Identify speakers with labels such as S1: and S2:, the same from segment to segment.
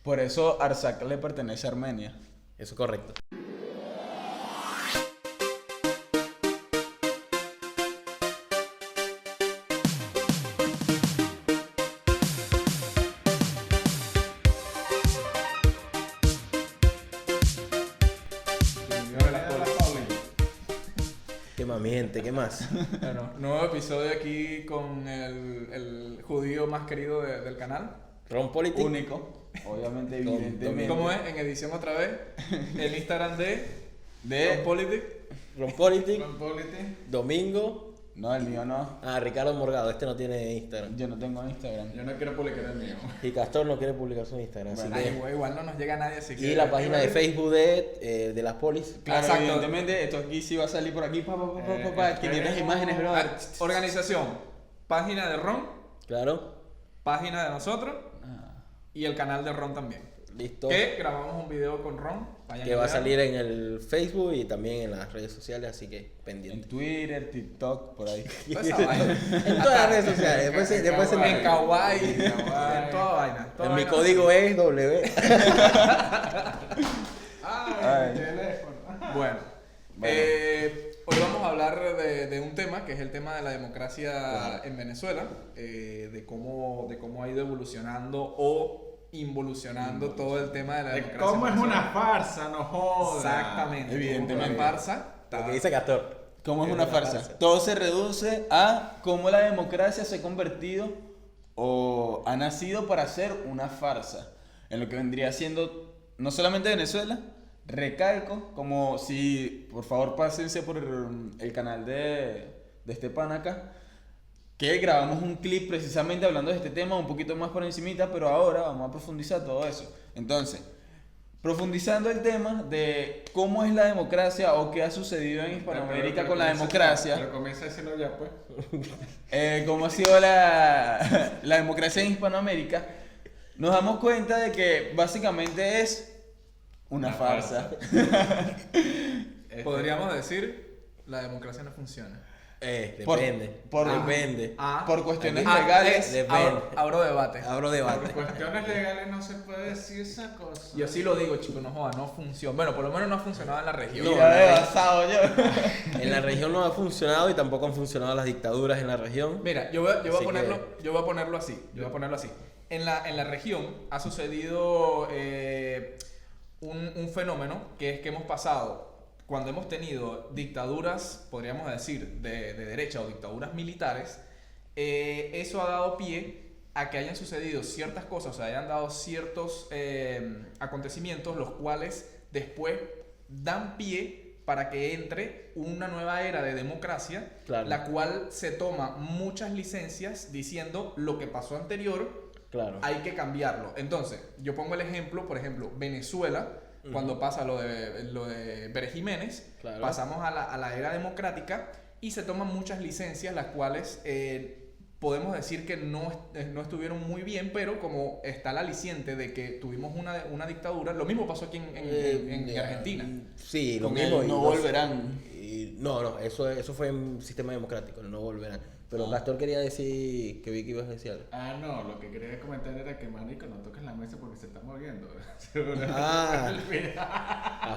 S1: Por eso Artsakh le pertenece a Armenia.
S2: Eso es correcto. ¿Qué más, mi gente? ¿Qué más?
S3: Bueno, nuevo episodio aquí con el judío más querido del canal.
S2: Ron Politic.
S1: Único, obviamente, evidentemente.
S3: ¿Cómo es? En edición otra vez. El Instagram de
S1: De...
S3: Politic.
S2: Ron Politic.
S3: Politic.
S2: Domingo.
S1: No, el mío no.
S2: Ricardo Morgado. Este no tiene Instagram.
S1: Yo no tengo Instagram.
S3: Yo no quiero publicar el mío.
S2: Y Castor no quiere publicar su Instagram.
S1: Bueno,
S2: así
S3: Ay, güey, igual no nos llega nadie así que...
S2: y la página de Facebook de las polis.
S1: Claro,
S3: Exacto.
S1: evidentemente, esto aquí sí va a salir por aquí, 500 imágenes, bro.
S3: Organización. Página de Ron.
S2: Claro.
S3: Página de nosotros. Y el canal de Ron también.
S2: Listo.
S3: Que grabamos un video con Ron. Vayan
S2: Que va a
S3: verlo.
S2: salir en el Facebook y también en las redes sociales, así que
S1: En
S2: pendiente.
S1: Twitter, TikTok, por ahí.
S3: Toda esa vaina.
S2: En todas las redes sociales. Después
S3: En Kawaii.
S4: En Kawaii.
S3: En toda vaina. toda
S2: mi
S3: vaina.
S2: código es W.
S1: Ay.
S4: El teléfono.
S3: Bueno,
S1: Bueno.
S3: hoy vamos a hablar de un tema que es el tema de la democracia
S2: Claro.
S3: en Venezuela, de cómo ha ido evolucionando o involucionando todo el tema de la
S4: De
S3: democracia.
S4: cómo
S3: en
S4: es
S3: Venezuela.
S4: una farsa, no jodas.
S3: Exactamente.
S1: Evidentemente.
S3: Una farsa.
S2: Lo que dice Castor.
S1: ¿Cómo es una farsa? Todo se reduce a cómo la democracia se ha convertido o ha nacido para ser una farsa. En lo que vendría siendo no solamente Venezuela, recalco, como si, por favor, pásense por el canal de este pan acá, que grabamos un clip precisamente hablando de este tema un poquito más por encimita, pero ahora vamos a profundizar todo eso. Entonces, profundizando el tema de cómo es la democracia o qué ha sucedido en Hispanoamérica con la democracia,
S4: Pero comienza a decirlo ya, pues.
S1: cómo ha sido la democracia en Hispanoamérica, nos damos cuenta de que básicamente es una farsa.
S3: Podríamos decir, la democracia no funciona.
S2: Depende. Depende.
S1: Por cuestiones
S3: Ah,
S1: legales.
S2: Depende.
S3: Abro debate.
S2: Abro debate.
S4: Por cuestiones legales no se puede decir esa cosa.
S3: Yo sí lo digo, chicos, no joda, no funciona. Bueno, por lo menos no ha funcionado en la región.
S1: Y ya he basado yo.
S2: En la región no ha funcionado y tampoco han funcionado las dictaduras en la región.
S3: Mira, yo voy a
S2: Así
S3: ponerlo así. Yo voy a ponerlo así. En la región ha sucedido un fenómeno que es que hemos pasado, cuando hemos tenido dictaduras, podríamos decir, de derecha o dictaduras militares, eso ha dado pie a que hayan sucedido ciertas cosas, o sea, hayan dado ciertos acontecimientos, los cuales después dan pie para que entre una nueva era de democracia,
S2: Claro.
S3: la cual se toma muchas licencias diciendo lo que pasó anterior
S2: Claro.
S3: hay que cambiarlo. Entonces, yo pongo el ejemplo, por ejemplo, Venezuela, cuando pasa lo de Pérez Jiménez,
S2: Claro.
S3: pasamos a la era democrática y se toman muchas licencias, las cuales podemos decir que no estuvieron muy bien, pero como está el aliciente de que tuvimos una dictadura, lo mismo pasó aquí en Argentina.
S2: Sí, lo
S1: Con
S2: mismo.
S1: el no volverán.
S2: No, eso fue en sistema democrático, el no volverán. Pero Castor quería decir que vi que ibas a decir algo.
S4: Ah, no, lo que quería comentar era que, marico, no toques la mesa porque se está moviendo.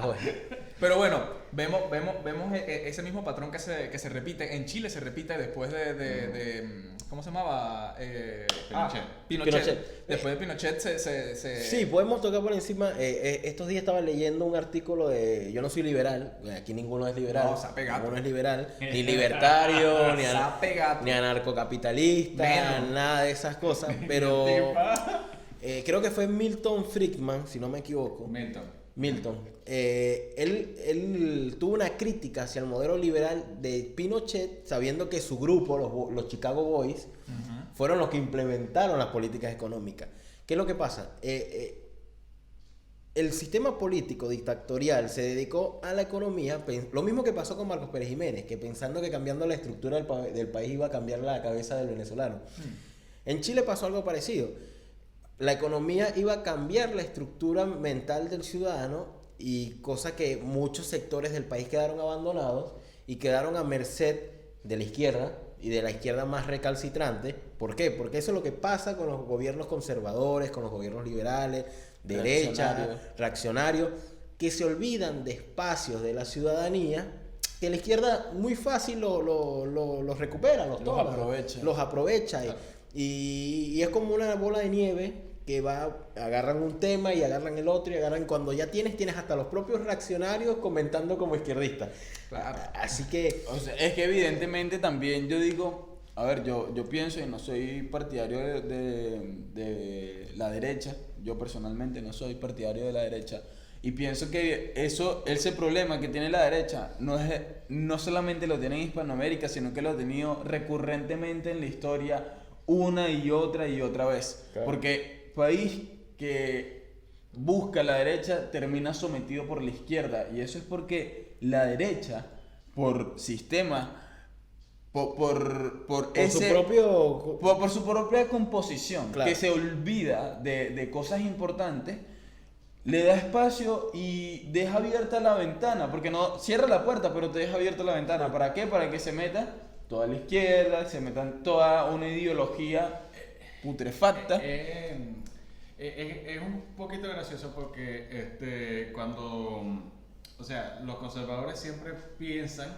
S2: Joder.
S3: Pero bueno, vemos ese mismo patrón que se repite. En Chile se repite después de ¿cómo se llamaba? Pinochet. Después de Pinochet se...
S2: Sí, podemos tocar por encima. Estos días estaba leyendo un artículo de. Yo no soy liberal, aquí ninguno es liberal.
S3: No, sape gato.
S2: Ninguno es liberal, ni libertario,
S3: Sape gato.
S2: ni anarcocapitalista,
S3: Menos.
S2: nada de esas cosas. Pero creo que fue Milton Friedman, si no me equivoco. Milton. Él tuvo una crítica hacia el modelo liberal de Pinochet, sabiendo que su grupo, los Chicago Boys, fueron los que implementaron las políticas económicas. ¿Qué es lo que pasa? El sistema político dictatorial se dedicó a la economía, lo mismo que pasó con Marcos Pérez Jiménez, que pensando que cambiando la estructura del país iba a cambiar la cabeza del venezolano. En Chile pasó algo parecido. La economía iba a cambiar la estructura mental del ciudadano, y cosa que muchos sectores del país quedaron abandonados y quedaron a merced de la izquierda, y de la izquierda más recalcitrante. ¿Por qué? Porque eso es lo que pasa con los gobiernos conservadores, con los gobiernos liberales, derecha, reaccionarios, que se olvidan de espacios de la ciudadanía que la izquierda muy fácil los recupera, los toma, los aprovecha y es como una bola de nieve que agarran un tema y agarran el otro y agarran, cuando ya tienes hasta los propios reaccionarios comentando como izquierdistas.
S3: Claro.
S2: Así que...
S1: O sea, es que evidentemente también yo digo, a ver, yo pienso y no soy partidario de la derecha, yo personalmente no soy partidario de la derecha, y pienso que ese problema que tiene la derecha no solamente lo tiene en Hispanoamérica, sino que lo ha tenido recurrentemente en la historia una y otra vez. Claro. Porque país que busca la derecha termina sometido por la izquierda, y eso es porque la derecha, por sistema, por su propia composición, claro, que se olvida de cosas importantes, le da espacio y deja abierta la ventana, porque no cierra la puerta, pero te deja abierta la ventana. ¿Para qué? Para que se meta toda la izquierda, se metan toda una ideología putrefacta.
S4: Es un poquito gracioso porque o sea, los conservadores siempre piensan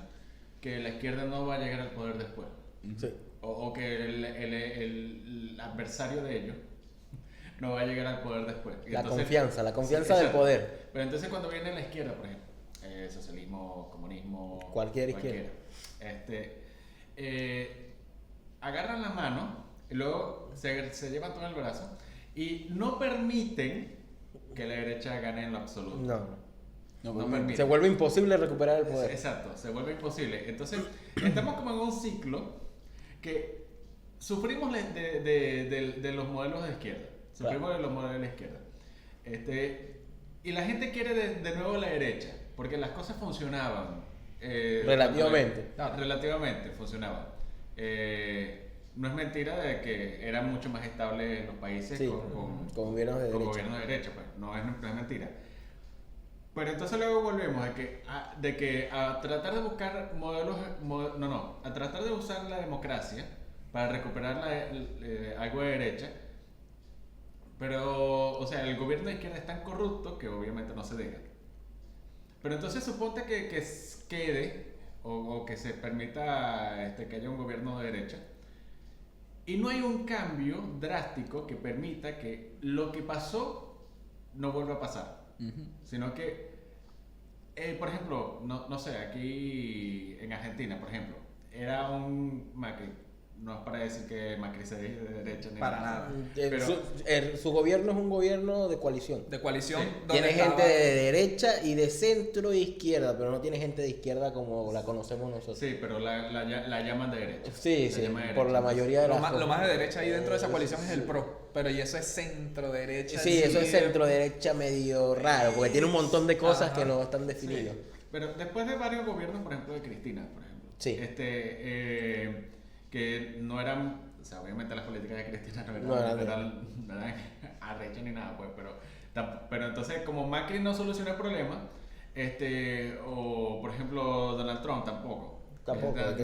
S4: que la izquierda no va a llegar al poder después.
S2: Sí.
S4: O que el adversario de ellos no va a llegar al poder después. Y
S2: la
S4: entonces,
S2: confianza del poder.
S4: Pero entonces cuando viene la izquierda, por ejemplo, socialismo, comunismo,
S2: cualquier izquierda,
S4: agarran la mano y luego se llevan todo el brazo y no permiten que la derecha gane en lo absoluto. No permiten.
S2: Se vuelve imposible recuperar el poder.
S4: Exacto, se vuelve imposible. Entonces, estamos como en un ciclo que sufrimos de los modelos de izquierda. Sufrimos de los modelos de la izquierda. Y la gente quiere de nuevo la derecha, porque las cosas funcionaban.
S2: Relativamente.
S4: Relativamente funcionaban. No es mentira de que eran mucho más estables los países con
S2: gobiernos de
S4: derecha. Pues. No es mentira. Pero entonces luego volvemos de que a tratar de buscar a tratar de usar la democracia para recuperar algo de derecha. Pero, o sea, el gobierno de izquierda es tan corrupto que obviamente no se deja. Pero entonces suponte que quede o que se permita que haya un gobierno de derecha y no hay un cambio drástico que permita que lo que pasó no vuelva a pasar. Sino que, por ejemplo, no sé, aquí en Argentina, por ejemplo, era un Macri. No es para decir que Macri sea de derecha ni
S3: para nada.
S2: Pero su gobierno es un gobierno de coalición.
S3: De coalición.
S4: Sí.
S2: Tiene gente de derecha y de centro e izquierda, pero no tiene gente de izquierda como la conocemos nosotros.
S4: Sí, pero la llaman de derecha.
S2: Sí, por la mayoría de las
S3: lo más de derecha ahí dentro de esa coalición es el PRO. Pero y eso es centro derecha.
S2: Sí, eso es centro derecha medio raro, porque tiene un montón de cosas que no están definidas.
S4: Sí. Pero después de varios gobiernos, por ejemplo de Cristina, por ejemplo.
S2: Sí.
S4: Que no eran, o sea, obviamente las políticas de Cristina no eran arrechas ni nada, pues, pero entonces como Macri no solucionó el problema, o por ejemplo Donald Trump tampoco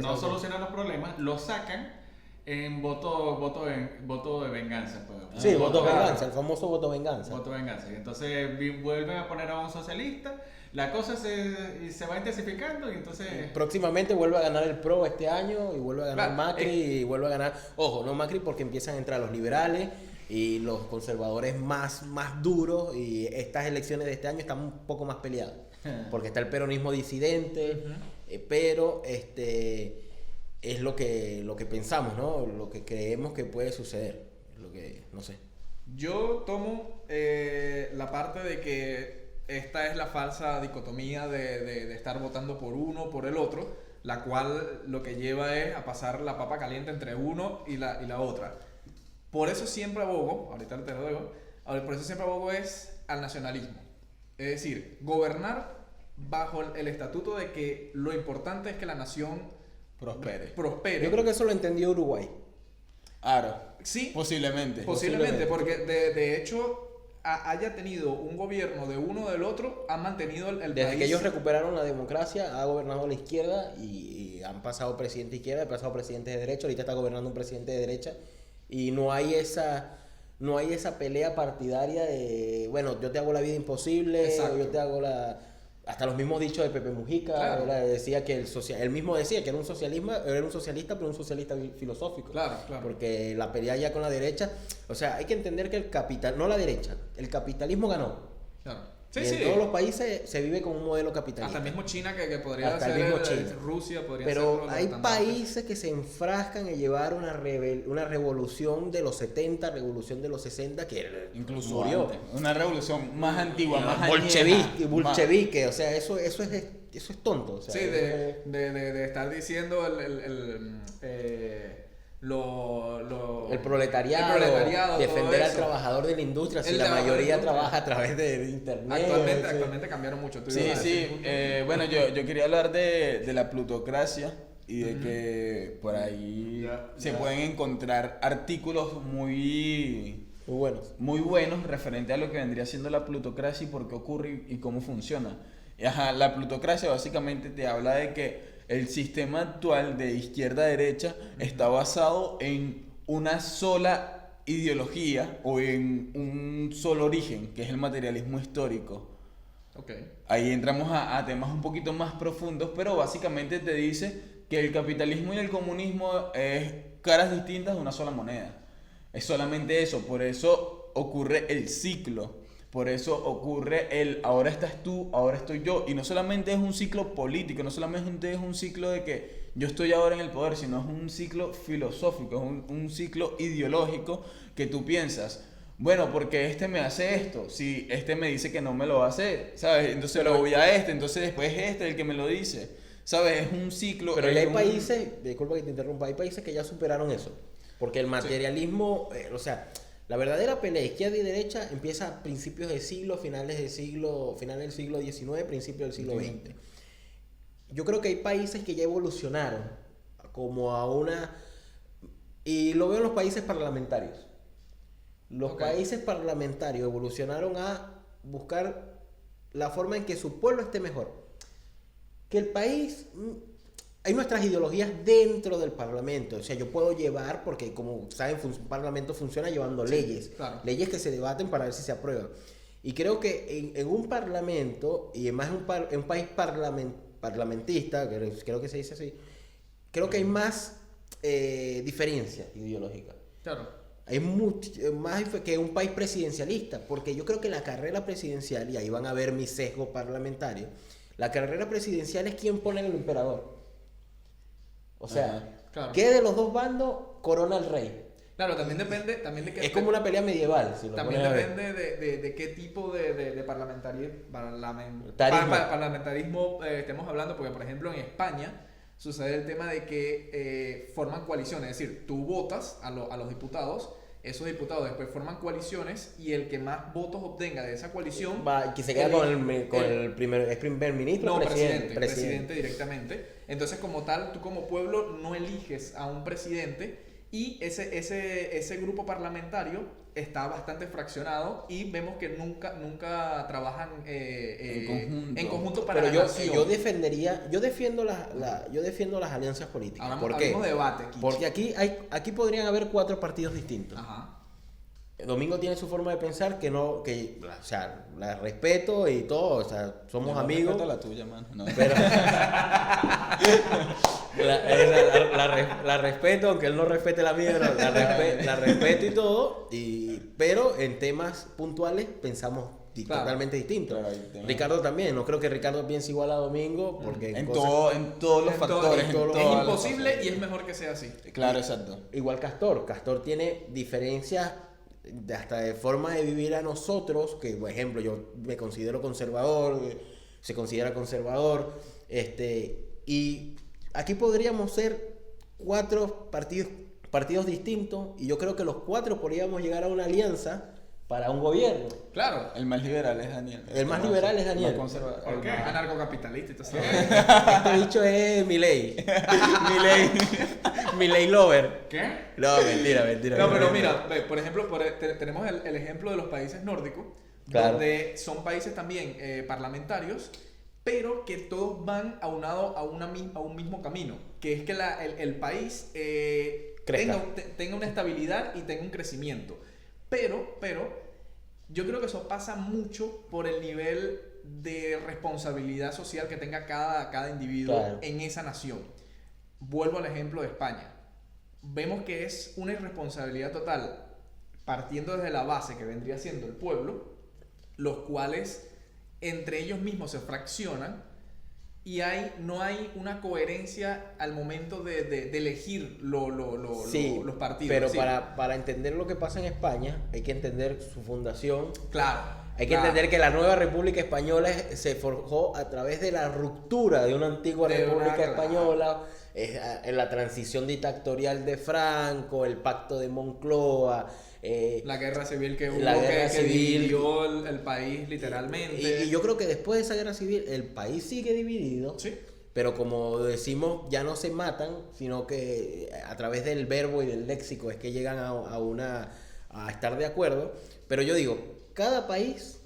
S4: no solucionan los problemas, lo sacan en voto de venganza, pues.
S2: Sí, voto venganza, el famoso voto venganza.
S4: Voto venganza, y entonces vuelven a poner a un socialista. La cosa se va intensificando y entonces...
S2: Próximamente vuelve a ganar el PRO este año y vuelve a ganar Macri y vuelve a ganar... Ojo, no Macri porque empiezan a entrar los liberales y los conservadores más duros y estas elecciones de este año están un poco más peleadas. Porque está el peronismo disidente, pero es lo que pensamos, ¿no? Lo que creemos que puede suceder. Lo que, no sé.
S3: Yo tomo la parte de que esta es la falsa dicotomía de estar votando por uno o por el otro, la cual lo que lleva es a pasar la papa caliente entre uno y la otra. Por eso siempre abogo, ahorita te lo digo, por eso siempre abogo es al nacionalismo. Es decir, gobernar bajo el estatuto de que lo importante es que la nación prospere.
S2: Yo creo que eso lo entendió Uruguay.
S1: Claro.
S3: Sí.
S1: Posiblemente,
S3: porque de hecho haya tenido un gobierno de uno o del otro, ha mantenido el
S2: Desde
S3: país.
S2: que ellos recuperaron la democracia, ha gobernado la izquierda y han pasado presidentes de izquierda, han pasado presidentes de derecha, ahorita está gobernando un presidente de derecha y no hay esa pelea partidaria de, bueno, yo te hago la vida imposible,
S3: Exacto.
S2: yo te hago la... Hasta los mismos dichos de Pepe Mujica,
S3: Claro.
S2: ¿verdad? Decía que él mismo decía que era un socialista, pero un socialista filosófico.
S3: Claro, claro.
S2: Porque la pelea ya con la derecha, o sea, hay que entender que no la derecha, el capitalismo ganó.
S3: Claro.
S2: Y
S3: Sí,
S2: en
S3: sí.
S2: todos los países se vive con un modelo
S3: Hasta
S2: capitalista.
S3: el mismo China que podría
S2: Hasta el
S3: ser
S2: mismo China.
S3: Rusia, podría
S2: Pero
S3: ser los
S2: hay
S3: estandartes.
S2: países que se enfrascan en llevar una revolución de los 70, revolución de los 60, que
S1: Incluso
S2: murió.
S1: antes. Una revolución más antigua, más
S2: Bolchevique, o sea, eso es tonto. O sea,
S3: Sí,
S2: eso es-
S3: de estar diciendo
S2: el proletariado,
S3: todo
S2: defender al
S3: eso.
S2: trabajador de la industria, si
S3: El
S2: la
S3: trabajador de
S2: mayoría
S3: la industria.
S2: trabaja a través de internet. sí.
S3: Actualmente cambiaron mucho. Tú
S1: Sí,
S3: ibas a decir
S1: sí.
S3: un punto.
S1: Bueno, yo quería hablar de la plutocracia y de que por ahí
S4: Ya,
S1: se
S4: ya.
S1: pueden encontrar artículos
S2: Muy buenos.
S1: muy buenos referente a lo que vendría siendo la plutocracia y por qué ocurre y cómo funciona. Y, ajá, la plutocracia básicamente te habla de que el sistema actual de izquierda-derecha está basado en una sola ideología o en un solo origen, que es el materialismo histórico.
S3: Ok.
S1: Ahí entramos a temas un poquito más profundos, pero básicamente te dice que el capitalismo y el comunismo es caras distintas de una sola moneda. Es solamente eso, por eso ocurre el ciclo, por eso ocurre el ahora estás tú, ahora estoy yo, y no solamente es un ciclo político, no solamente es un ciclo de que yo estoy ahora en el poder, sino es un ciclo filosófico, es un ciclo ideológico que tú piensas, bueno, porque este me hace esto, si este me dice que no me lo va a hacer, ¿sabes? Entonces lo voy a este, entonces después es este el que me lo dice, ¿sabes? Es un ciclo.
S2: Pero
S1: es
S2: ya hay
S1: un-
S2: países, disculpa que te interrumpa, hay países que ya superaron eso. Porque el materialismo, o sea, la verdadera pelea izquierda y derecha empieza a principios del siglo, finales del siglo XIX, principios del siglo XX. Yo creo que hay países que ya evolucionaron como a una... Y lo veo en los países parlamentarios. Los
S3: Ok.
S2: países parlamentarios evolucionaron a buscar la forma en que su pueblo esté mejor. Que el país... Hay nuestras ideologías dentro del parlamento. O sea, yo puedo llevar, porque como saben, un parlamento funciona llevando leyes.
S3: claro.
S2: Leyes que se debaten para ver si se aprueban. Y creo que en un parlamento, y además en un país parlamentista, creo que se dice así, creo que hay más diferencia ideológica.
S3: Claro.
S2: Hay más que un país presidencialista, porque yo creo que la carrera presidencial, y ahí van a ver mi sesgo parlamentario, la carrera presidencial es quien pone el emperador. O sea,
S1: Ajá,
S3: claro.
S2: ¿qué de los dos bandos corona el rey?
S3: Claro, también depende de qué...
S2: Es como una pelea medieval, si lo
S3: También
S2: pones a ver.
S3: depende de qué tipo de parlamentarismo estemos hablando, porque por ejemplo en España sucede el tema de que forman coaliciones, es decir, tú votas a los diputados, esos diputados después forman coaliciones y el que más votos obtenga de esa coalición...
S2: Que se queda con el primer ministro.
S3: No,
S2: o
S3: presidente directamente. Entonces, como tal, tú como pueblo no eliges a un presidente y ese grupo parlamentario está bastante fraccionado y vemos que nunca trabajan en conjunto para
S2: Pero
S3: la nación.
S2: yo defiendo las alianzas políticas. ¿Por qué?
S3: Hablemos de debate aquí.
S2: Porque aquí podrían haber 4 partidos distintos.
S3: Ajá.
S2: Domingo tiene su forma de pensar o sea, la respeto y todo, o sea, somos
S1: Yo no
S2: amigos.
S1: respeto la tuya, mano. No.
S2: Pero la respeto, aunque él no respete la mía, la respeto y todo, pero en temas puntuales pensamos
S3: Claro.
S2: totalmente distintos.
S1: Claro, hay temas.
S2: Ricardo también, no creo que Ricardo piense igual a Domingo, porque
S1: En
S2: cosas-
S1: todos los
S3: En todo-
S1: factores.
S3: es
S1: en todas las
S3: imposible
S1: cosas.
S3: y es mejor que sea así.
S1: Claro, exacto.
S2: Igual Castor tiene diferencias hasta de forma de vivir a nosotros, que por ejemplo yo me considero conservador, se considera conservador, y aquí podríamos ser 4 partidos distintos, y yo creo que los 4 podríamos llegar a una alianza para un gobierno.
S3: Claro.
S1: El más liberal es Daniel.
S2: El más liberal es Daniel.
S1: El más conservador.
S4: ¿Por qué?
S3: Anarcocapitalista y todo eso.
S2: Este dicho es Milei. Milei Lover.
S4: ¿Qué?
S2: No, mentira.
S3: No, pero mira, ve, por ejemplo, tenemos el ejemplo de los países nórdicos,
S2: Claro.
S3: donde son países también parlamentarios, pero que todos van aunados a un mismo camino, que es que el país
S2: Crezca.
S3: tenga una estabilidad y tenga un crecimiento. Pero yo creo que eso pasa mucho por el nivel de responsabilidad social que tenga cada individuo
S2: Claro.
S3: en esa nación. Vuelvo al ejemplo de España. Vemos que es una irresponsabilidad total, partiendo desde la base que vendría siendo el pueblo, los cuales entre ellos mismos se fraccionan y no hay una coherencia al momento de elegir
S2: Sí,
S3: los partidos.
S2: pero
S3: Sí.
S2: para entender lo que pasa en España, hay que entender su fundación.
S3: Claro.
S2: Hay que entender que la nueva República Española se forjó a través de la ruptura de una antigua
S3: De una,
S2: República
S3: claro.
S2: Española, en la transición dictatorial de Franco, el pacto de Moncloa,
S3: La guerra civil que hubo,
S2: La guerra
S3: que
S2: civil.
S3: dividió el país literalmente.
S2: y yo creo que después de esa guerra civil el país sigue dividido.
S3: Sí.
S2: Pero como decimos, ya no se matan, sino que a través del verbo y del léxico es que llegan a estar de acuerdo. Pero yo digo, cada país,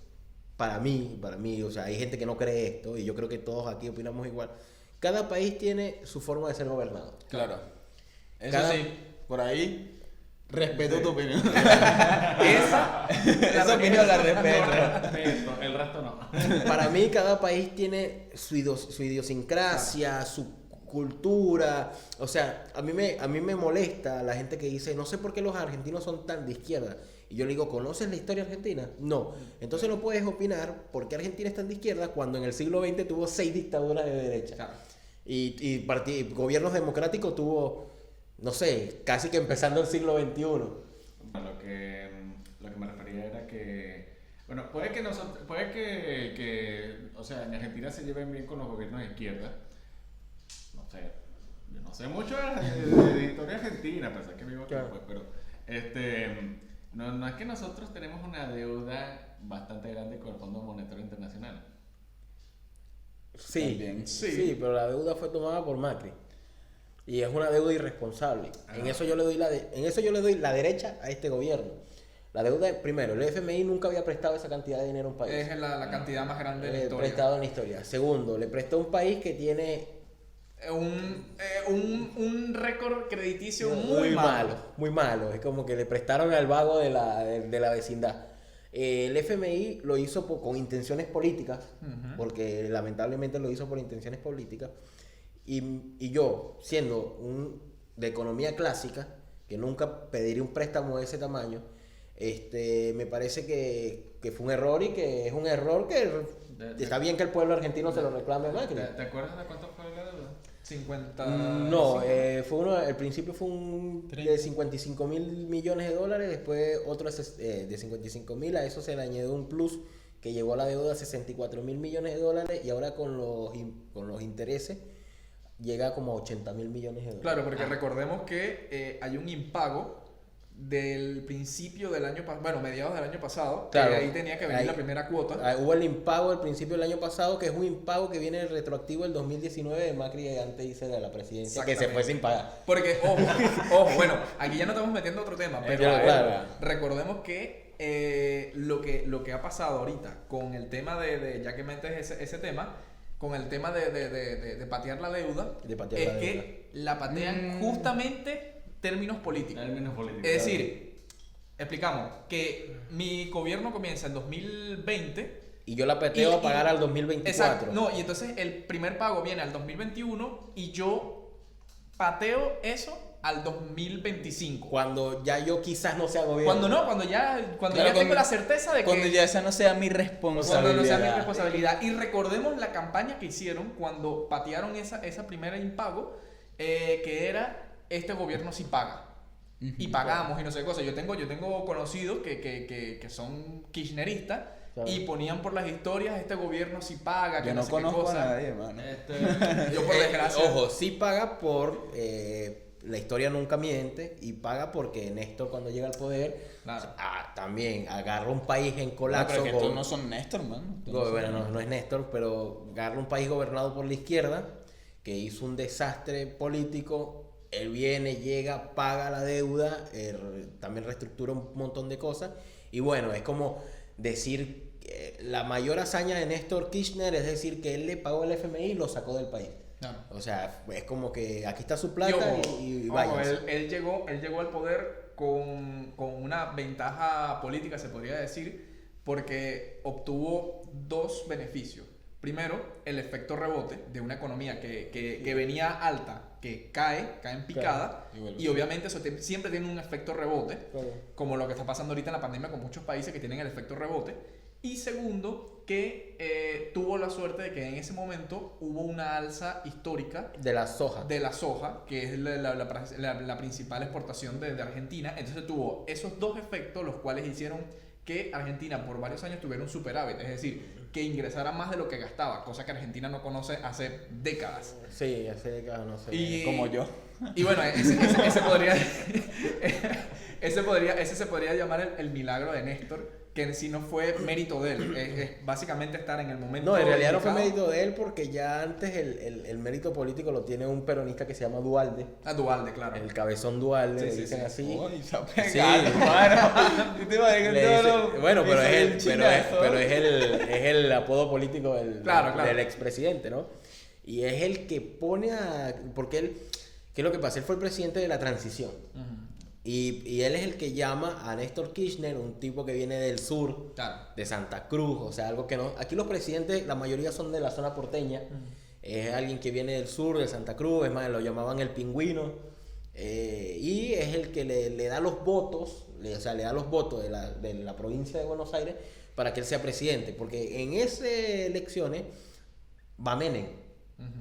S2: para mí, o sea, hay gente que no cree esto, y yo creo que todos aquí opinamos igual. Cada país tiene su forma de ser gobernado.
S1: Claro. Eso
S2: Cada-
S1: sí, por ahí respeto tu opinión.
S3: Esa
S1: opinión la respeto.
S4: Respeto, el resto no.
S2: Para mí, cada país tiene su idiosincrasia, su cultura. O sea, a mí me molesta la gente que dice, no sé por qué los argentinos son tan de izquierda. Y yo le digo, ¿conoces la historia argentina? No. Entonces no puedes opinar por qué Argentina es tan de izquierda cuando en el siglo XX tuvo 6 dictaduras de derecha.
S3: Claro.
S2: Y gobiernos democráticos tuvo, no sé, casi que empezando el siglo XXI.
S4: Bueno, lo que me refería era que, bueno, puede que, o sea, en Argentina se lleven bien con los gobiernos de izquierda. No sé, yo no sé mucho de historia argentina, pensé que vivo aquí,
S2: Claro.
S4: pues, pero no es que nosotros tenemos una deuda bastante grande con el Fondo Monetario Internacional.
S2: Sí,
S1: También.
S2: sí, pero la deuda fue tomada por Macri. Y es una deuda irresponsable. En
S4: Ah.
S2: eso yo le doy la derecha a este gobierno. La deuda, primero, el FMI nunca había prestado esa cantidad de dinero a un país.
S3: Es la cantidad más grande de la historia.
S2: Prestado en la historia. Segundo, le prestó a un país que tiene
S3: Un récord crediticio muy
S2: muy
S3: malo.
S2: muy malo. Es como que le prestaron al vago de la vecindad. El FMI lo hizo con intenciones políticas,
S3: Ujú.
S2: porque lamentablemente lo hizo por intenciones políticas. Y yo, siendo de economía clásica, que nunca pediría un préstamo de ese tamaño, me parece que fue un error y que es un error que está bien que el pueblo argentino se lo reclame a Macri.
S4: ¿Te acuerdas de cuánto fue la deuda?
S3: 50.
S2: No, al principio fue de 55 mil millones de dólares, después otro de 55 mil, a eso se le añadió un plus que llegó a la deuda a 64 mil millones de dólares y ahora con los intereses llega como a 80 mil millones de dólares.
S3: Claro, porque recordemos que hay un impago del principio del año pasado, bueno, mediados del año pasado,
S2: Claro.
S3: que ahí tenía que venir
S2: Ahí-
S3: la primera cuota.
S2: Hubo el impago al principio del año pasado, que es un impago que viene retroactivo del 2019 de Macri antes dice de la presidencia, que se fue sin pagar.
S3: Porque, ojo, bueno, aquí ya no estamos metiendo otro tema, pero
S2: Claro.
S3: recordemos que lo que ha pasado ahorita con el tema ya que metes ese tema, con el tema de patear la deuda,
S2: De patear
S3: es
S2: la deuda.
S3: que la patean justamente términos políticos.
S4: Términos políticos.
S3: Es decir, explicamos que mi gobierno comienza en 2020.
S2: Y yo la peteo a pagar al 2024.
S3: Exacto. No, y entonces el primer pago viene al 2021 y yo pateo eso al 2025.
S2: Cuando ya yo quizás no sea gobierno.
S3: Cuando ya
S1: Claro,
S3: tengo la certeza de
S1: Cuando
S3: que
S1: ya esa no sea mi
S3: cuando
S1: responsabilidad.
S3: no sea mi responsabilidad. Y recordemos la campaña que hicieron cuando patearon esa primera impago, que era este gobierno sí paga. Y pagamos y no sé qué cosa. Yo tengo conocidos que son kirchneristas.
S2: Claro.
S3: Y ponían por las historias, este gobierno sí paga, que
S1: Yo no
S3: sé qué
S1: conozco a
S3: cosa.
S1: nadie, hermano.
S3: Yo por desgracia.
S2: Ojo, sí paga por la historia nunca miente y paga porque Néstor cuando llega al poder
S3: Claro.
S2: también agarra un país en
S1: No,
S2: colapso.
S1: pero es que estos no son Néstor, mano.
S2: Bueno, no es Néstor, pero agarra un país gobernado por la izquierda que hizo un desastre político. Él viene, llega, paga la deuda, también reestructura un montón de cosas. Y bueno, es como decir que la mayor hazaña de Néstor Kirchner es decir que él le pagó el FMI y lo sacó del país.
S3: Claro.
S2: O sea, es como que aquí está su
S3: Y
S2: plata
S3: ojo,
S2: y
S3: ojo,
S2: vaya.
S3: él llegó al poder con una ventaja política, se podría decir, porque obtuvo dos beneficios. Primero, el efecto rebote de una economía que venía alta, que cae en picada,
S1: Claro.
S3: y obviamente eso siempre tiene un efecto rebote,
S2: Claro.
S3: como lo que está pasando ahorita en la pandemia con muchos países que tienen el efecto rebote. Y segundo, que tuvo la suerte de que en ese momento hubo una alza histórica
S2: De la soja.
S3: de la soja, que es la principal exportación de Argentina. Entonces tuvo esos dos efectos, los cuales hicieron que Argentina por varios años tuviera un superávit, es decir, que ingresara más de lo que gastaba, cosa que Argentina no conoce hace décadas.
S2: Sí, hace décadas no sé.
S3: Y-
S1: Como yo.
S3: Y bueno, ese se podría llamar el milagro de Néstor, que en sí no fue mérito de él, es básicamente estar en el momento
S2: No, en realidad no fue
S3: indicado.
S2: mérito de él porque ya antes el mérito político lo tiene un peronista que se llama Duhalde.
S3: A Duhalde, claro.
S2: El cabezón Duhalde,
S3: Sí,
S2: le
S3: sí,
S2: dicen
S3: sí.
S2: así.
S1: Uy, se ha
S2: Sí.
S1: pegado, hermano. ¿Tú te imaginas
S2: Le
S1: todo
S2: dice-
S1: lo-
S2: bueno, pero
S1: hizo
S2: es
S1: el
S2: el,
S1: chinazo?
S2: pero es el apodo político
S3: Claro.
S2: del expresidente, ¿no? Y es el que pone a... Porque él... ¿Qué es lo que pasa? Él fue el presidente de la transición.
S3: Ujú.
S2: Y él es el que llama a Néstor Kirchner, un tipo que viene del sur,
S3: Claro.
S2: de Santa Cruz, o sea, algo que no... Aquí los presidentes, la mayoría son de la zona porteña. Es alguien que viene del sur, de Santa Cruz, es más, lo llamaban el pingüino. Y es el que le da los votos, o sea, le da los votos de la provincia de Buenos Aires para que él sea presidente. Porque en esas elecciones va Menem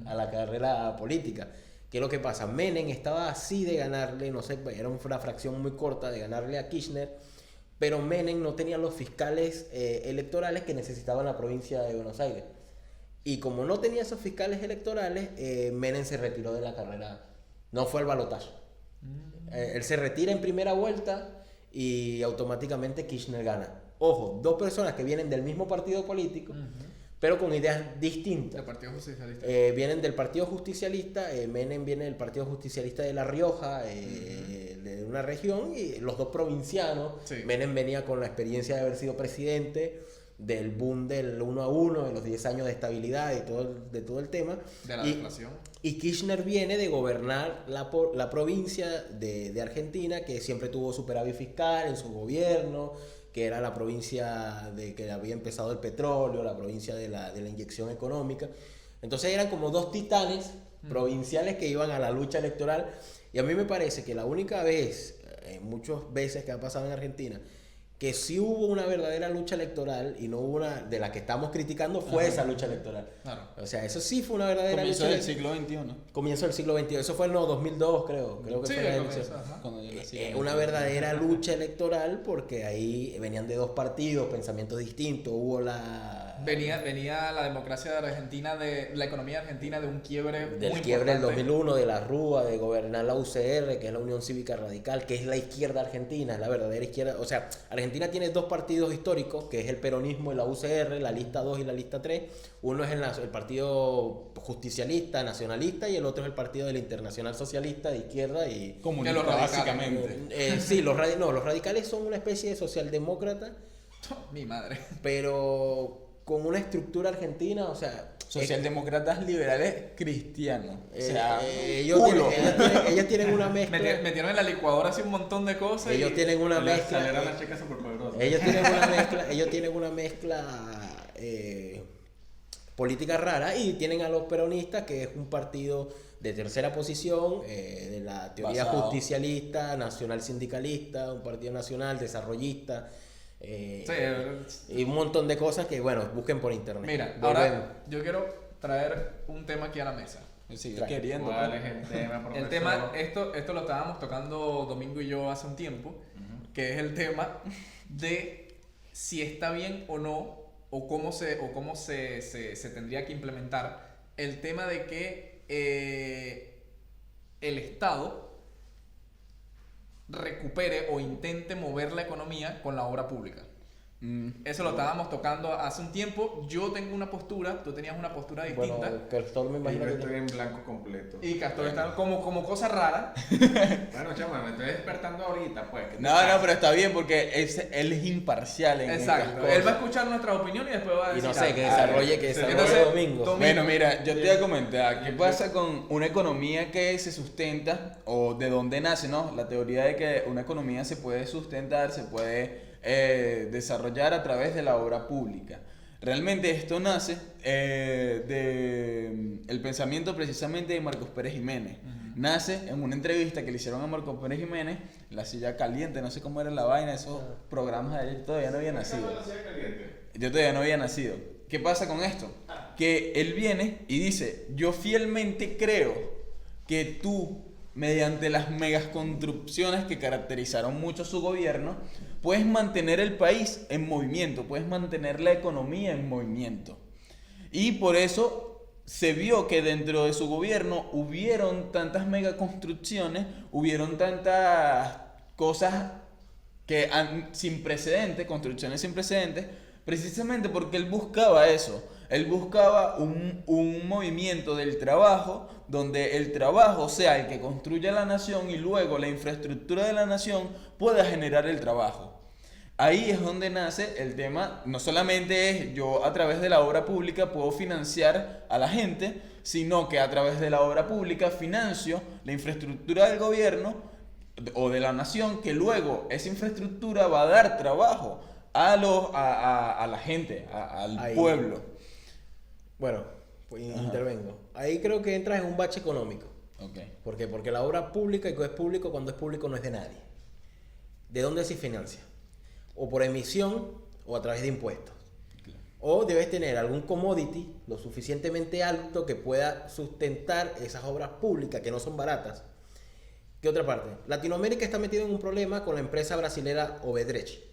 S2: a la carrera política. ¿Qué es lo que pasa? Menem estaba así de ganarle, no sé, era una fracción muy corta de ganarle a Kirchner, pero Menem no tenía los fiscales electorales que necesitaba la provincia de Buenos Aires. Y como no tenía esos fiscales electorales, Menem se retiró de la carrera, no fue al balotaje. Él se retira en primera vuelta y automáticamente Kirchner gana. Ojo, dos personas que vienen del mismo partido político, pero con ideas distintas.
S3: El Partido Socialista.
S2: Vienen del Partido Justicialista, Menem viene del Partido Justicialista de La Rioja, de una región, y los dos provincianos.
S3: Sí.
S2: Menem venía con la experiencia de haber sido presidente, del boom del 1 a 1, de los 10 años de estabilidad y de todo el tema.
S3: De la deflación.
S2: Y Kirchner viene de gobernar la provincia de Argentina, que siempre tuvo superávit fiscal en su gobierno, que era la provincia de que había empezado el petróleo, la provincia de la inyección económica. Entonces eran como dos titanes provinciales que iban a la lucha electoral. Y a mí me parece que la única vez, muchas veces que ha pasado en Argentina, que sí hubo una verdadera lucha electoral y no hubo una de la que estamos criticando, fue esa lucha electoral.
S3: Claro.
S2: O sea, eso sí fue una verdadera
S1: Comienzo
S2: lucha
S1: del siglo XXI.
S2: Comienzo del siglo XXI. Eso fue en 2002, creo que
S3: Sí,
S2: fue la
S3: comienzo,
S2: elección.
S3: ajá.
S1: Cuando yo nací.
S2: Una verdadera lucha electoral porque ahí venían de dos partidos, pensamientos distintos, hubo
S3: Venía la democracia de Argentina, de la economía argentina de un quiebre
S2: del
S3: muy
S2: quiebre del
S3: importante.
S2: 2001, de la Rúa, de gobernar la UCR, que es la Unión Cívica Radical, que es la izquierda argentina, es la verdadera izquierda. O sea, Argentina tiene dos partidos históricos, que es el peronismo y la UCR, la lista 2 y la lista 3. Uno es el partido justicialista, nacionalista, y el otro es el partido del Internacional Socialista de izquierda y...
S1: Comunista,
S3: Que los radicales.
S1: básicamente.
S2: Sí, los radicales son una especie de socialdemócrata,
S3: Mi madre.
S2: pero con una estructura argentina, o sea...
S1: Socialdemócratas liberales cristianos. O sea,
S2: ellos
S1: culo.
S2: ellos tienen una mezcla...
S3: Metieron en la licuadora así un montón de cosas.
S2: Ellos
S3: y...
S2: tienen una
S4: La
S2: mezcla...
S4: escalera la chica superpoderosa.
S2: Ellos tienen una mezcla política rara y tienen a los peronistas, que es un partido de tercera posición, de la teoría
S1: Basado.
S2: justicialista, nacional sindicalista, un partido nacional, desarrollista,
S3: Sí,
S2: y un montón de cosas que, bueno, busquen por internet.
S3: mira,
S2: Volvemos.
S3: ahora yo quiero traer un tema aquí a la mesa.
S1: Sigue queriendo.
S4: ¿Cuál
S1: pues.
S4: es el tema,
S3: El
S4: profesor?
S3: tema, esto lo estábamos tocando Domingo y yo hace un tiempo, que es el tema de si está bien o no, o cómo se tendría que implementar el tema de que el Estado recupere o intente mover la economía con la obra pública. Eso lo estábamos tocando hace un tiempo. Yo tengo una postura, tú tenías una postura distinta.
S2: Bueno, Castor me
S4: Y
S2: imagino
S4: yo
S2: que
S4: estoy en blanco completo.
S3: Y Castor está como cosa rara.
S4: Bueno, chama, me estoy despertando ahorita, pues. ¿qué te
S1: No,
S4: pasa?
S1: no, pero está bien porque él es imparcial en estas
S3: Exacto.
S1: cosas.
S3: Él va a escuchar nuestra opinión y después va a
S2: y
S3: decir.
S2: no sé, que
S3: algo.
S2: desarrolle
S3: Entonces,
S2: domingo.
S1: Bueno, mira, yo te voy a comentar, ¿qué pasa con una economía que se sustenta o de dónde nace, no? La teoría de que una economía se puede sustentar, se puede desarrollar a través de la obra pública. Realmente esto nace de el pensamiento precisamente de Marcos Pérez Jiménez. Nace en una entrevista que le hicieron a Marcos Pérez Jiménez, La Silla Caliente, no sé cómo era la vaina, esos programas de ayer, todavía no había nacido. Yo todavía no había nacido. ¿Qué pasa con esto? Que él viene y dice, yo fielmente creo que tú, mediante las megaconstrucciones que caracterizaron mucho su gobierno, puedes mantener el país en movimiento, puedes mantener la economía en movimiento. Y por eso se vio que dentro de su gobierno hubieron tantas megaconstrucciones, hubieron tantas cosas que sin precedentes, construcciones sin precedentes, precisamente porque él buscaba eso. Él buscaba un movimiento del trabajo, donde el trabajo sea el que construya la nación y luego la infraestructura de la nación pueda generar el trabajo. Ahí es donde nace el tema, no solamente es yo a través de la obra pública puedo financiar a la gente, sino que a través de la obra pública financio la infraestructura del gobierno o de la nación, que luego esa infraestructura va a dar trabajo a la gente, al
S2: Ahí.
S1: pueblo.
S2: Bueno, pues intervengo. Ahí creo que entras en un bache económico.
S1: Okay.
S2: ¿Por qué? Porque la obra pública, y que es público, cuando es público no es de nadie. ¿De dónde se financia? O por emisión o a través de impuestos. O debes tener algún commodity lo suficientemente alto que pueda sustentar esas obras públicas que no son baratas. ¿Qué otra parte? Latinoamérica está metido en un problema con la empresa brasilera Obedrecht.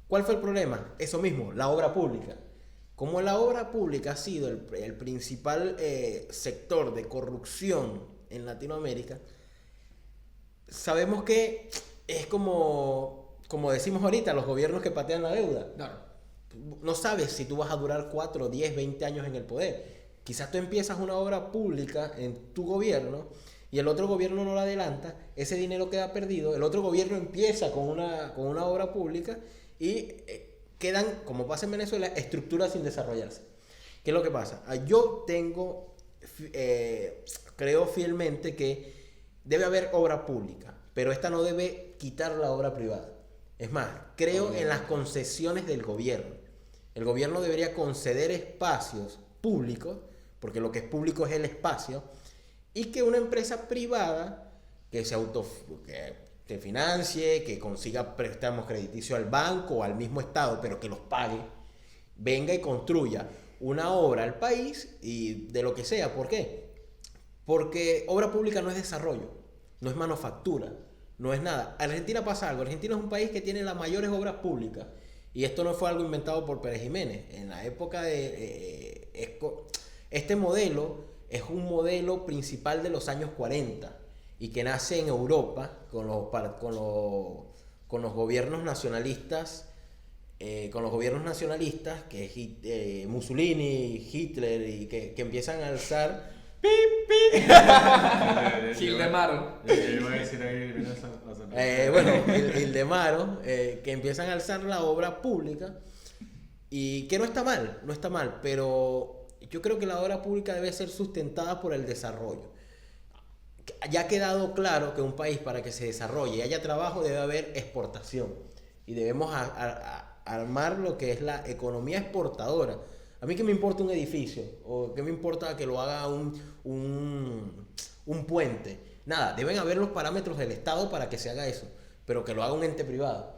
S2: ¿Cuál fue el problema? Eso mismo, la obra pública. Como la obra pública ha sido el principal sector de corrupción en Latinoamérica, sabemos que es como decimos ahorita, los gobiernos que patean la deuda.
S3: Claro.
S2: No sabes si tú vas a durar 4, 10, 20 años en el poder. Quizás tú empiezas una obra pública en tu gobierno y el otro gobierno no la adelanta, ese dinero queda perdido, el otro gobierno empieza con una obra pública y quedan, como pasa en Venezuela, estructuras sin desarrollarse. ¿Qué es lo que pasa? Yo creo fielmente que debe haber obra pública, pero esta no debe quitar la obra privada. Es más, creo en las concesiones del gobierno. El gobierno debería conceder espacios públicos, porque lo que es público es el espacio, y que una empresa privada que te financie, que consiga préstamos crediticios al banco o al mismo Estado, pero que los pague, venga y construya una obra al país y de lo que sea. ¿Por qué? Porque obra pública no es desarrollo, no es manufactura, no es nada. Argentina pasa algo. Argentina es un país que tiene las mayores obras públicas y esto no fue algo inventado por Pérez Jiménez. En la época de este modelo es un modelo principal de los años 40 y que nace en Europa con los gobiernos nacionalistas, que es Mussolini, Hitler, y que empiezan a alzar
S3: Gildemaro.
S4: Yo iba a decir ahí, mira esa
S2: Gildemaro, que empiezan a alzar la obra pública y que no está mal, pero yo creo que la obra pública debe ser sustentada por el desarrollo. Ya ha quedado claro que un país, para que se desarrolle y haya trabajo, debe haber exportación y debemos armar lo que es la economía exportadora. A mí, ¿qué me importa un edificio? ¿O qué me importa que lo haga un puente? Nada, deben haber los parámetros del Estado para que se haga eso, pero que lo haga un ente privado.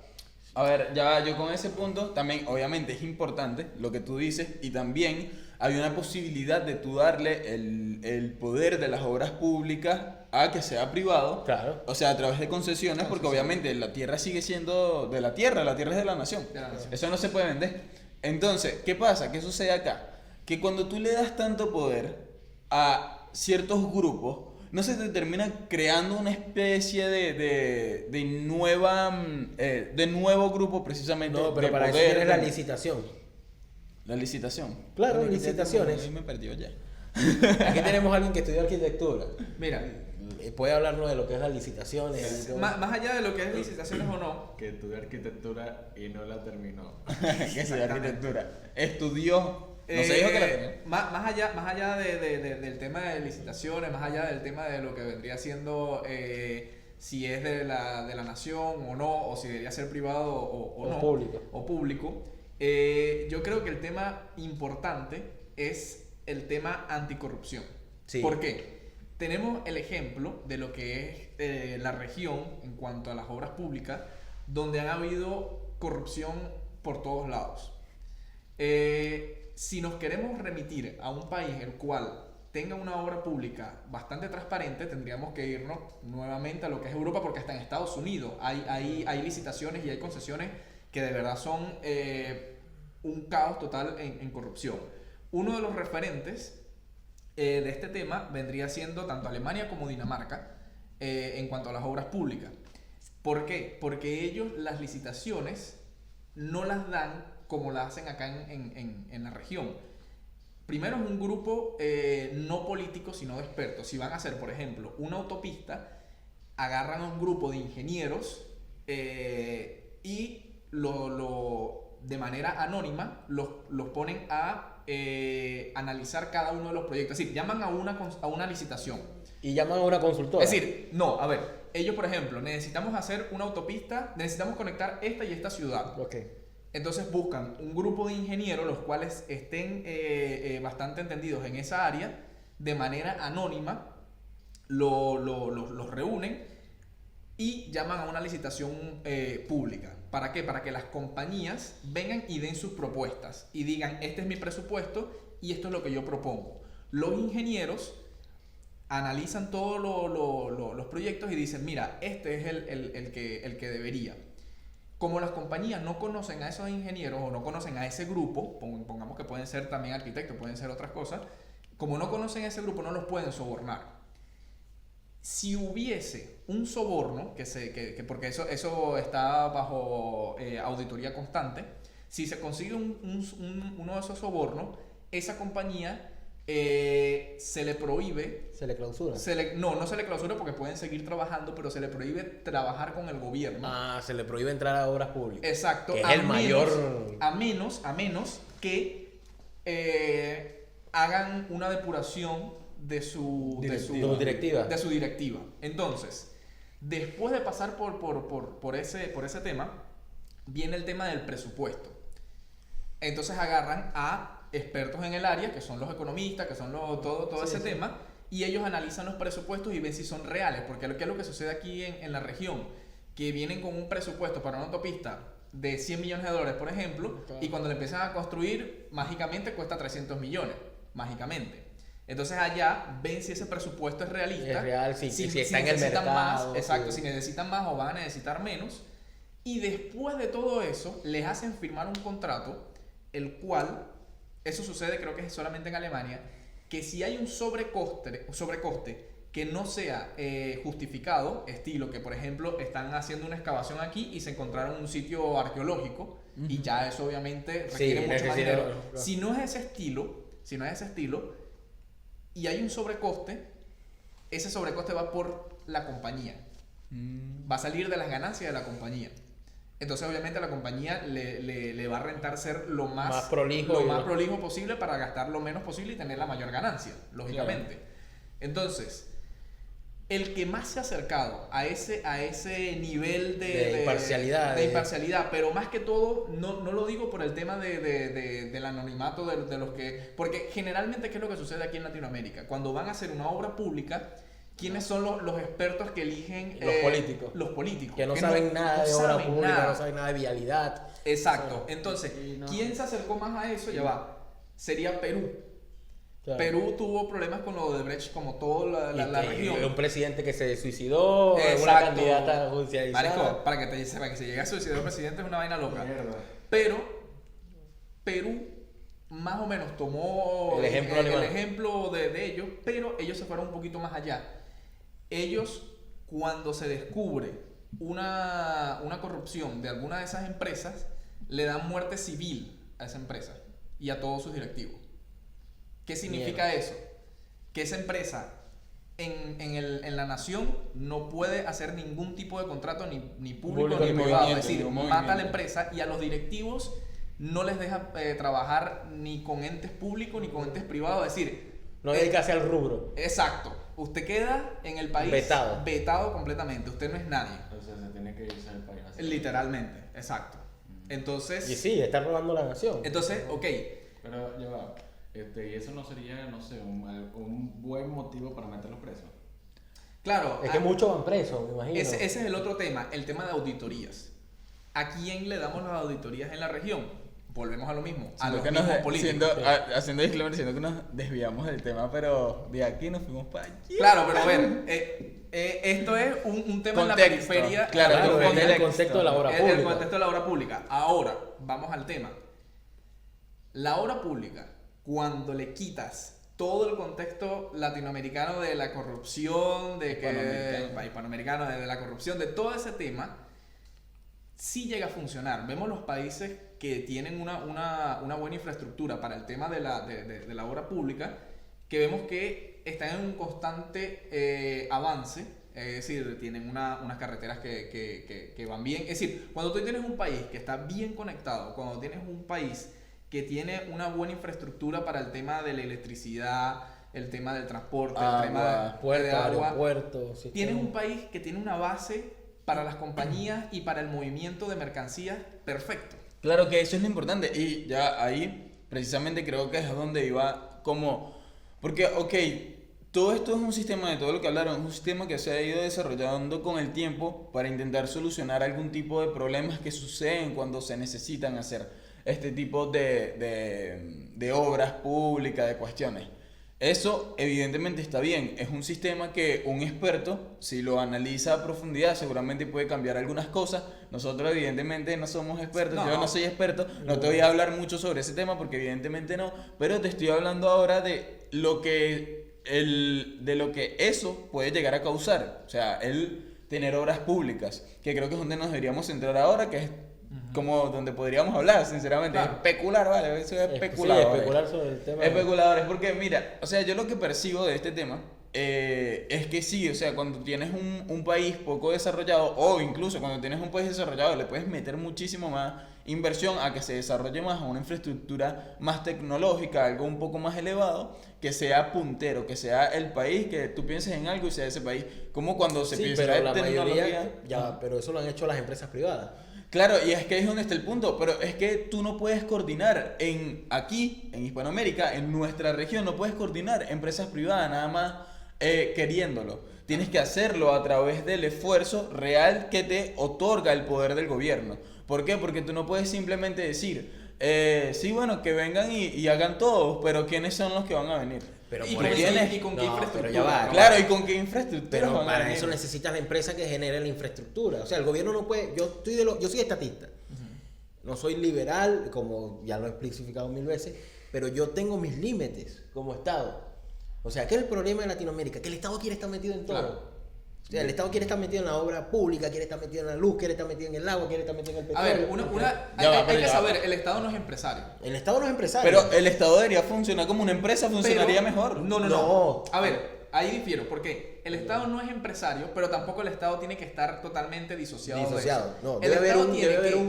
S1: A ver, ya yo con ese punto también, obviamente es importante lo que tú dices, y también hay una posibilidad de tú darle el poder de las obras públicas a que sea privado,
S2: Claro.
S1: o sea, a través de concesiones, porque obviamente la tierra sigue siendo de la tierra es de la nación.
S3: De la nación.
S1: Eso no se puede vender. Entonces, ¿qué pasa? ¿Qué sucede acá? Que cuando tú le das tanto poder a ciertos grupos, no se te termina creando una especie de nueva, de nuevo grupo precisamente
S2: No, pero
S1: de
S2: para eso
S1: poder.
S2: tienes la licitación.
S1: La licitación.
S2: Claro,
S1: Bueno, aquí
S2: licitaciones.
S1: ahí me perdió ya.
S2: Aquí tenemos a alguien que estudió arquitectura.
S3: Mira,
S2: Puede hablarnos de lo que es las licitaciones. y todo.
S3: más allá de lo que es licitaciones o no,
S4: Que estudió arquitectura y no la terminó.
S1: Que estudió arquitectura. Estudió. No se dijo que la tenía.
S3: más allá del tema de licitaciones, más allá del tema de lo que vendría siendo si es de la nación o no, o si debería ser privado o no,
S2: Público.
S3: yo creo que el tema importante es el tema anticorrupción.
S2: Sí.
S3: ¿Por qué? Tenemos el ejemplo de lo que es la región en cuanto a las obras públicas, donde han habido corrupción por todos lados. Si nos queremos remitir a un país el cual tenga una obra pública bastante transparente, tendríamos que irnos nuevamente a lo que es Europa, porque hasta en Estados Unidos hay licitaciones y hay concesiones que de verdad son un caos total en corrupción. Uno de los referentes de este tema vendría siendo tanto Alemania como Dinamarca en cuanto a las obras públicas. ¿Por qué? Porque ellos las licitaciones no las dan como las hacen acá en la región. Primero es un grupo no político, sino de expertos. Si van a hacer, por ejemplo, una autopista, agarran a un grupo de ingenieros y de manera anónima los ponen a analizar cada uno de los proyectos. Es decir, llaman a una licitación.
S2: Y llaman a una consultora.
S3: Es decir, no, a ver, ellos por ejemplo, necesitamos hacer una autopista, necesitamos conectar esta y esta ciudad.
S2: Ok.
S3: Entonces buscan un grupo de ingenieros los cuales estén bastante entendidos en esa área, de manera anónima, los reúnen y llaman a una licitación pública. ¿Para qué? Para que las compañías vengan y den sus propuestas y digan, este es mi presupuesto y esto es lo que yo propongo. Los ingenieros analizan todos los proyectos y dicen, mira, este es el que debería. Como las compañías no conocen a esos ingenieros o no conocen a ese grupo, pongamos que pueden ser también arquitectos, pueden ser otras cosas, como no conocen a ese grupo no los pueden sobornar. Si hubiese un soborno, porque eso está bajo auditoría constante, si se consigue uno de esos sobornos, esa compañía se le prohíbe...
S2: Se le clausura.
S3: No se le clausura porque pueden seguir trabajando, pero se le prohíbe trabajar con el gobierno.
S2: Ah, se le prohíbe entrar a obras públicas.
S3: Exacto.
S2: Que es el mayor...
S3: A menos que hagan una depuración de su
S2: directiva.
S3: De su directiva. Entonces, después de pasar por ese tema, viene el tema del presupuesto. Entonces agarran a expertos en el área, que son los economistas, que son todo ese tema, y ellos analizan los presupuestos y ven si son reales, porque ¿qué es lo que sucede aquí en la región? Que vienen con un presupuesto para una autopista de $100 millones, por ejemplo, y cuando le empiezan a construir, mágicamente cuesta 300 millones, mágicamente. Entonces allá ven si ese presupuesto es realista,
S2: Es real, si está en el
S3: necesitan
S2: mercado.
S3: más, exacto, si necesitan más o van a necesitar menos, y después de todo eso, les hacen firmar un contrato, el cual, eso sucede creo que es solamente en Alemania, que si hay un sobrecoste que no sea justificado, estilo que por ejemplo están haciendo una excavación aquí y se encontraron un sitio arqueológico, y ya eso obviamente requiere mucho más dinero. Si no es ese estilo, y hay un sobrecoste, ese sobrecoste va por la compañía. Va a salir de las ganancias de la compañía. Entonces obviamente a la compañía le va a rentar ser lo más prolijo posible para gastar lo menos posible y tener la mayor ganancia, lógicamente. Claro. Entonces, el que más se ha acercado a ese nivel de imparcialidad, pero más que todo, no lo digo por el tema del anonimato de los que... Porque generalmente, ¿qué es lo que sucede aquí en Latinoamérica? Cuando van a hacer una obra pública, ¿quiénes son los expertos que eligen? Los políticos.
S2: Que no saben nada de obra pública, no saben nada de vialidad.
S3: Exacto. Entonces, ¿quién se acercó más a eso? Ya va. Sería Perú. Claro. Perú tuvo problemas con lo de Brecht, como toda la región.
S2: Un presidente que se suicidó, una candidata judicializada.
S3: Marico, para que se llegue a suicidar el presidente es una vaina loca. Mierda. Pero Perú más o menos tomó el ejemplo de ellos, pero ellos se fueron un poquito más allá. ellos, cuando se descubre una corrupción de alguna de esas empresas, le dan muerte civil a esa empresa y a todos sus directivos. ¿Qué significa eso? Que esa empresa en la nación no puede hacer ningún tipo de contrato ni público ni privado. Es decir, mata a la empresa y a los directivos no les deja trabajar ni con entes públicos ni con entes privados. Es decir,
S2: No dedicarse al rubro.
S3: exacto. Usted queda en el país vetado completamente. Usted no es nadie.
S4: O sea, se tiene que irse del país. Así.
S3: Literalmente, exacto. Entonces,
S2: Y sí, está robando la nación.
S3: entonces, ok.
S4: Pero ya va. Y eso no sería, no sé, un buen motivo para meterlos presos.
S3: Claro,
S2: Es que muchos van presos, me imagino.
S3: ese es el otro tema, el tema de auditorías. ¿A quién le damos las auditorías en la región? Volvemos a lo mismo, a los mismos políticos.
S1: Haciendo disclaimer, siendo que nos desviamos del tema, pero de aquí nos fuimos para allá.
S3: Claro, pero a ver, esto es un tema
S1: Contexto,
S3: en la periferia.
S1: claro,
S2: en el contexto de la obra
S3: En
S2: pública.
S3: el contexto de la obra pública. Ahora, vamos al tema. La obra pública, cuando le quitas todo el contexto latinoamericano de la corrupción, hispanoamericano, de la corrupción, de todo ese tema, sí llega a funcionar. Vemos los países que tienen una buena infraestructura para el tema de la obra pública, que vemos que están en un constante avance. Es decir, tienen unas carreteras que van bien. Es decir, cuando tú tienes un país que está bien conectado, cuando tienes un país que tiene una buena infraestructura para el tema de la electricidad, el tema del transporte, el tema de agua,
S2: aeropuertos,
S3: tienes un país que tiene una base para las compañías y para el movimiento de mercancías perfecto.
S1: Claro que eso es lo importante y ya ahí precisamente creo que es donde iba como... Porque, ok, todo esto es un sistema, de todo lo que hablaron, es un sistema que se ha ido desarrollando con el tiempo para intentar solucionar algún tipo de problemas que suceden cuando se necesitan hacer este tipo de obras públicas, de cuestiones. Eso evidentemente está bien, es un sistema que un experto, si lo analiza a profundidad, seguramente puede cambiar algunas cosas. Nosotros evidentemente no somos expertos, yo no soy experto, no te voy a hablar mucho sobre ese tema porque evidentemente no, pero te estoy hablando ahora de lo que eso puede llegar a causar. O sea, el tener obras públicas, que creo que es donde nos deberíamos centrar ahora, que es como donde podríamos hablar, sinceramente.
S3: Claro.
S1: Especular, vale, eso es especular.
S2: Sí, especular sobre el tema.
S1: Especuladores, porque mira, o sea, yo lo que percibo de este tema es que sí, o sea, cuando tienes un país poco desarrollado, o incluso cuando tienes un país desarrollado, le puedes meter muchísimo más inversión a que se desarrolle más, a una infraestructura más tecnológica, algo un poco más elevado, que sea puntero, que sea el país, que tú pienses en algo y sea ese país. Como cuando se piensa
S2: pero
S1: en
S2: la
S1: tecnología.
S2: mayoría, pero eso lo han hecho las empresas privadas.
S1: Claro, y es que ahí es donde está el punto, pero es que tú no puedes coordinar aquí, en Hispanoamérica, en nuestra región, no puedes coordinar empresas privadas nada más queriéndolo. Tienes que hacerlo a través del esfuerzo real que te otorga el poder del gobierno. ¿Por qué? Porque tú no puedes simplemente decir, sí, bueno, que vengan y hagan todo, pero ¿quiénes son los que van a venir?
S2: Pero
S3: ¿Y
S2: por
S3: con
S2: eso-
S3: qué
S2: No,
S3: infraestructura?
S2: pero ya va.
S1: Claro, ¿y con qué infraestructura?
S2: Pero
S1: van a
S2: para
S1: venir?
S2: eso necesitas la empresa que genere la infraestructura. O sea, el gobierno no puede. Yo soy estatista. No soy liberal, como ya lo he especificado 1000 veces, pero yo tengo mis límites como Estado. O sea, ¿qué es el problema de Latinoamérica? Que el Estado quiere estar metido en todo.
S3: Claro.
S2: O sea, el Estado quiere estar metido en la obra pública, quiere estar metido en la luz, quiere estar metido en el agua, quiere estar metido en el
S3: A
S2: petróleo.
S3: ver, hay que saber, el Estado no es empresario.
S2: El Estado no es empresario.
S1: Pero el Estado debería funcionar como una empresa, funcionaría
S3: Pero-
S1: mejor.
S2: No.
S3: A ver, ahí difiero, porque el Estado no es empresario, pero tampoco el Estado tiene que estar totalmente disociado.
S2: Disociado.
S3: De eso.
S2: No,
S3: el
S2: debe haber
S3: Estado
S2: un,
S3: tiene
S2: debe haber
S3: que-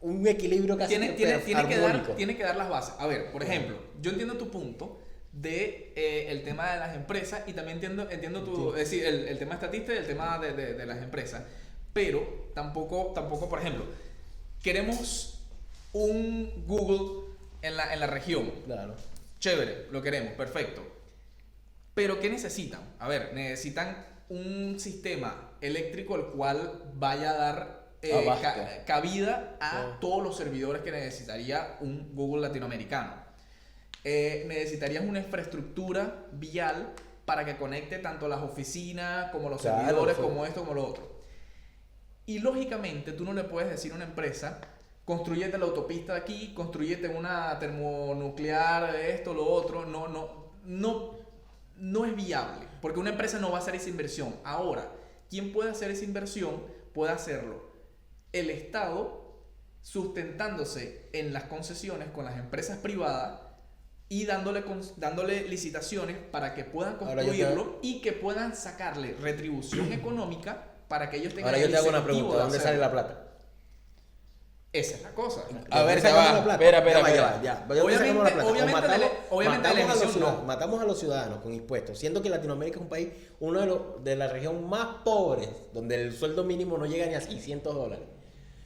S2: un equilibrio casi
S3: tiene que
S2: armónico.
S3: tiene que dar las bases. A ver, por ejemplo, yo entiendo tu punto de el tema de las empresas y también entiendo tu, es decir, el tema estatista y el tema de las empresas, pero tampoco, por ejemplo, queremos un Google en la región.
S2: Claro.
S3: Chévere, lo queremos, perfecto. Pero ¿qué necesitan? A ver, necesitan un sistema eléctrico el cual vaya a dar
S1: Abasto.
S3: cabida a todos los servidores que necesitaría un Google latinoamericano. Necesitarías una infraestructura vial para que conecte tanto las oficinas como los
S2: Claro,
S3: servidores,
S2: sí.
S3: como esto, como lo otro. Y lógicamente tú no le puedes decir a una empresa, construyete la autopista de aquí, construyete una termonuclear, esto, lo otro. No no es viable, porque una empresa no va a hacer esa inversión. Ahora, ¿quién puede hacer esa inversión? Puede hacerlo el Estado, sustentándose en las concesiones con las empresas privadas y dándole licitaciones para que puedan construirlo y que puedan sacarle retribución económica para que ellos tengan
S2: Ahora yo
S3: el
S2: te hago una
S3: incentivo
S2: pregunta,
S3: de
S2: ¿dónde
S3: hacerlo.
S2: sale la plata?
S3: Esa es la cosa.
S1: A ver,
S2: ¿Dónde
S1: ya
S2: sacamos
S1: va.
S2: la plata?
S1: Espera.
S2: Ya.
S3: Obviamente la elección no.
S2: Matamos a los ciudadanos con impuestos, siendo que Latinoamérica es un país, uno de la región más pobres, donde el sueldo mínimo no llega ni a $600.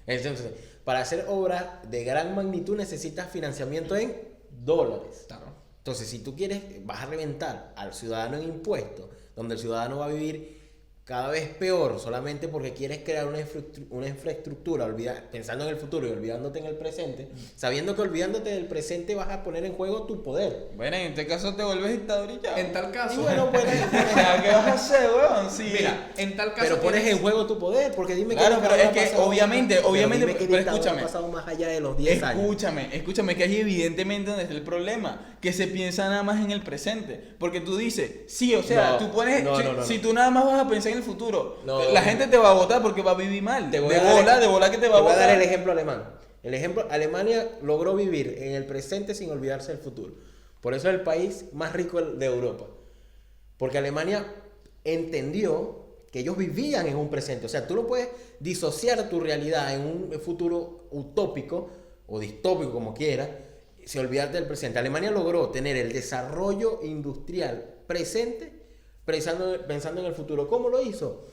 S2: Entonces, para hacer obras de gran magnitud necesitas financiamiento en dólares.
S3: Claro.
S2: Entonces, si tú quieres, vas a reventar al ciudadano en impuestos, donde el ciudadano va a vivir cada vez peor solamente porque quieres crear una infraestructura pensando en el futuro y olvidándote en el presente, sabiendo que olvidándote del presente vas a poner en juego tu poder.
S1: Bueno, en este caso te vuelves dictador y ya.
S3: En tal caso.
S2: Y bueno, pues,
S1: O sea, ¿qué vas a hacer, weón? Sí.
S3: Mira, en tal caso.
S2: pero pones
S3: tienes-
S2: en juego tu poder, porque dime
S1: Claro,
S2: qué
S1: pero
S2: dictadura
S1: es que
S2: ha pasado
S1: obviamente,
S2: dime qué
S1: pero
S2: dictadura
S1: escúchame.
S2: ha pasado más allá de los 10 años.
S1: Escúchame, que ahí evidentemente donde está el problema, que se piensa nada más en el presente, porque tú dices, sí, o sea,
S2: No,
S1: tú pones,
S2: no.
S1: si tú nada más vas a pensar en el futuro,
S2: No.
S1: la gente te va a votar porque va a vivir mal,
S2: Te voy
S1: de
S2: a dar-
S1: bola que te va a
S2: Te voy a
S1: votar.
S2: dar el ejemplo alemán. Alemania logró vivir en el presente sin olvidarse del futuro. Por eso es el país más rico de Europa. Porque Alemania entendió que ellos vivían en un presente. O sea, tú no puedes disociar tu realidad en un futuro utópico o distópico, como quieras, sin olvidarte del presente. Alemania logró tener el desarrollo industrial presente pensando en el futuro. ¿Cómo lo hizo?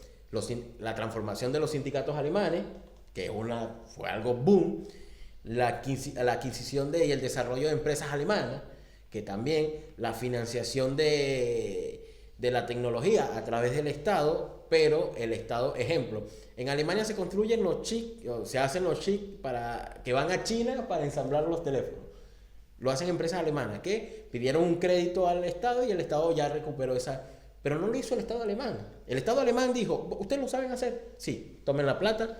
S2: La transformación de los sindicatos alemanes, que fue algo boom, la adquisición y el desarrollo de empresas alemanas, que también la financiación de la tecnología a través del Estado, pero el Estado, ejemplo, en Alemania se construyen los chips, se hacen los chips que van a China para ensamblar los teléfonos. Lo hacen empresas alemanas que pidieron un crédito al Estado y el Estado ya recuperó esa. Pero no lo hizo el Estado alemán. El Estado alemán dijo, ¿ustedes lo saben hacer? Sí, tomen la plata,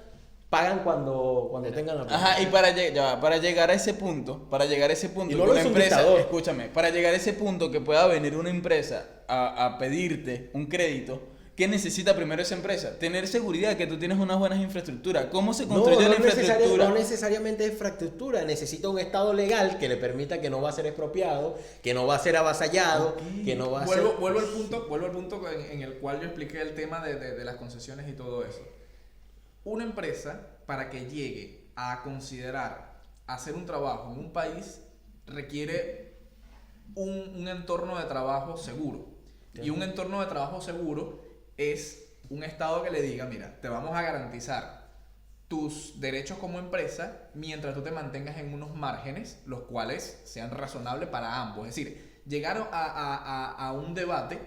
S2: pagan cuando tengan la plata.
S1: Ajá, y para llegar a ese punto,
S2: Y no
S1: que
S2: lo
S1: una
S2: hizo un
S1: empresa,
S2: dictador.
S1: escúchame, para llegar a ese punto que pueda venir una empresa a pedirte un crédito, ¿qué necesita primero esa empresa? Tener seguridad que tú tienes unas buenas infraestructuras. ¿Cómo se construye la infraestructura?
S2: No necesariamente es infraestructura, necesita un Estado legal que le permita que no va a ser expropiado, que no va a ser avasallado, que no va a ser...
S3: Vuelvo al punto en el cual yo expliqué el tema de las concesiones y todo eso. Una empresa, para que llegue a considerar hacer un trabajo en un país, requiere un entorno de trabajo seguro. Y un entorno de trabajo seguro es un Estado que le diga, mira, te vamos a garantizar tus derechos como empresa mientras tú te mantengas en unos márgenes los cuales sean razonables para ambos. Es decir, llegar a un debate